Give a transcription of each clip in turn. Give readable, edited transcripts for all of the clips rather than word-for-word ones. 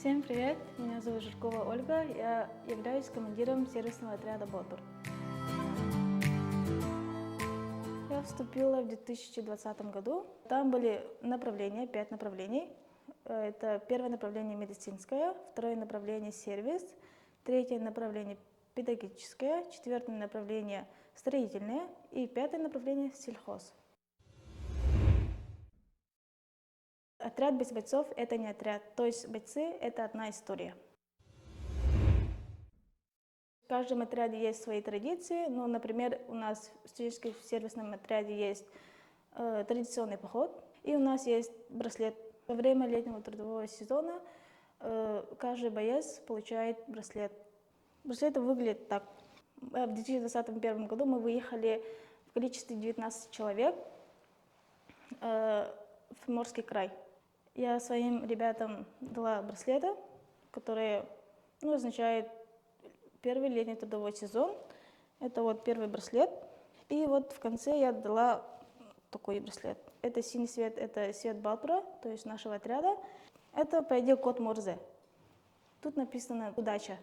Всем привет! Меня зовут Жиркова Ольга. Я являюсь командиром сервисного отряда «Ботур». Я вступила в 2020 году. Там были направления, 5 направлений. Это первое направление медицинское, второе направление сервис, третье направление педагогическое, четвертое направление строительное и пятое направление сельхоз. Отряд без бойцов – это не отряд, то есть бойцы – это одна история. В каждом отряде есть свои традиции. Ну, например, у нас в студенческом сервисном отряде есть традиционный поход, и у нас есть браслет. Во время летнего трудового сезона каждый боец получает браслет. Браслет выглядит так. В 2021 году мы выехали в количестве 19 человек в Приморский край. Я своим ребятам дала браслеты, которые означают первый летний трудовой сезон. Это вот первый браслет. И вот в конце я дала такой браслет. Это синий цвет, это цвет Балтура, то есть нашего отряда. Это, по идее, код Морзе. Тут написано «Удача».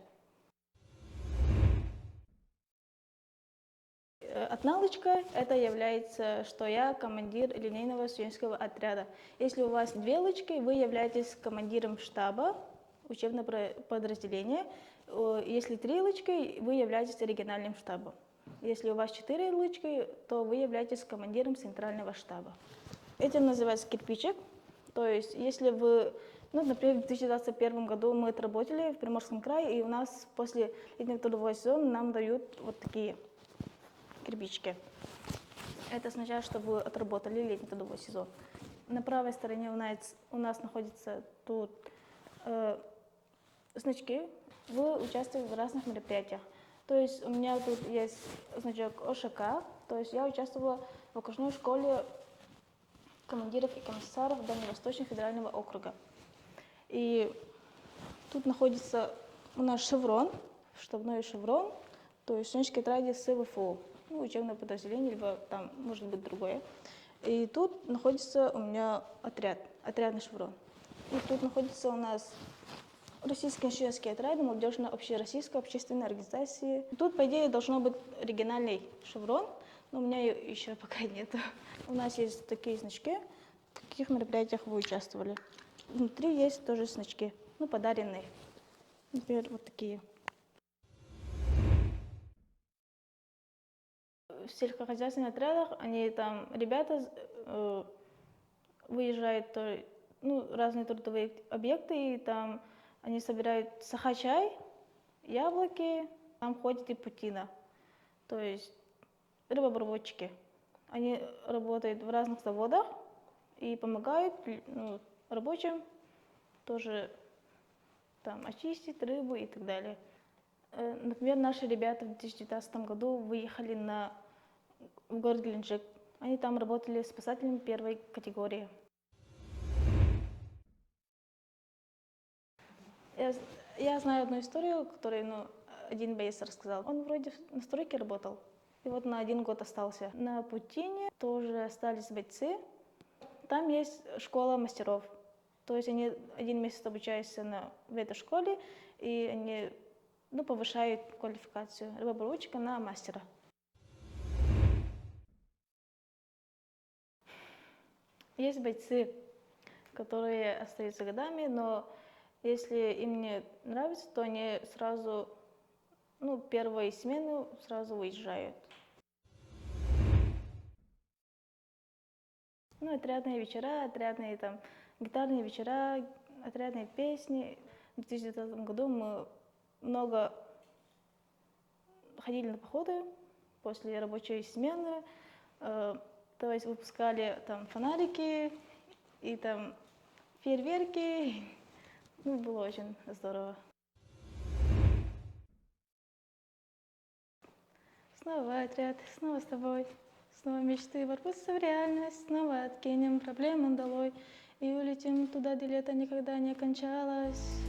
Отналочка – это является, что я командир линейного студенческого отряда. Если у вас 2 лычки, вы являетесь командиром штаба учебного подразделения. Если 3 лычки, вы являетесь региональным штабом. Если у вас 4 лычки, то вы являетесь командиром центрального штаба. Это называется кирпичик. То есть, если вы, например, в 2021 году мы отработали в Приморском крае, и у нас после летнего трудового сезона нам дают вот такие кирпичики. Это означает, что вы отработали летний трудовой сезон. На правой стороне у нас находятся тут значки. Вы участвуете в разных мероприятиях. То есть у меня тут есть значок ОШК, то есть я участвовала в окружной школе командиров и комиссаров Дальневосточного федерального округа. И тут находится у нас шеврон, штабной шеврон, то есть студенческий отряд СВФУ, учебное подразделение, либо там может быть другое. И тут находится у меня отрядный шеврон. И тут находится у нас Российский студенческий отряд молодежно-общероссийской общественной организации. Тут, по идее, должно быть региональный шеврон, но у меня еще пока нет. У нас есть такие значки, в каких мероприятиях вы участвовали. Внутри есть тоже значки, подаренные. Например, вот такие. В сельскохозяйственных отрядах ребята выезжают разные трудовые объекты, и там они собирают сахачай, яблоки, там ходит и путина, то есть рыбообработчики. Они работают в разных заводах и помогают рабочим тоже там очистить рыбу и так далее. Например, наши ребята в 2019 году выехали в город Геленджик. Они там работали спасателями первой категории. Я знаю одну историю, которую один боец рассказал. Он вроде на стройке работал, и вот на 1 год остался. На Путине тоже остались бойцы. Там есть школа мастеров. То есть они 1 месяц обучаются в этой школе, и они повышают квалификацию рыбообработчика на мастера. Есть бойцы, которые остаются годами, но если им не нравится, то они сразу, первой смены сразу уезжают. Отрядные вечера, отрядные гитарные вечера, отрядные песни. В 2019 году мы много ходили на походы после рабочей смены, то есть выпускали фонарики и фейерверки. Было очень здорово. Снова отряд, снова с тобой, снова мечты ворвутся в реальность, снова откинем проблемы долой и улетим туда, где лето никогда не кончалось.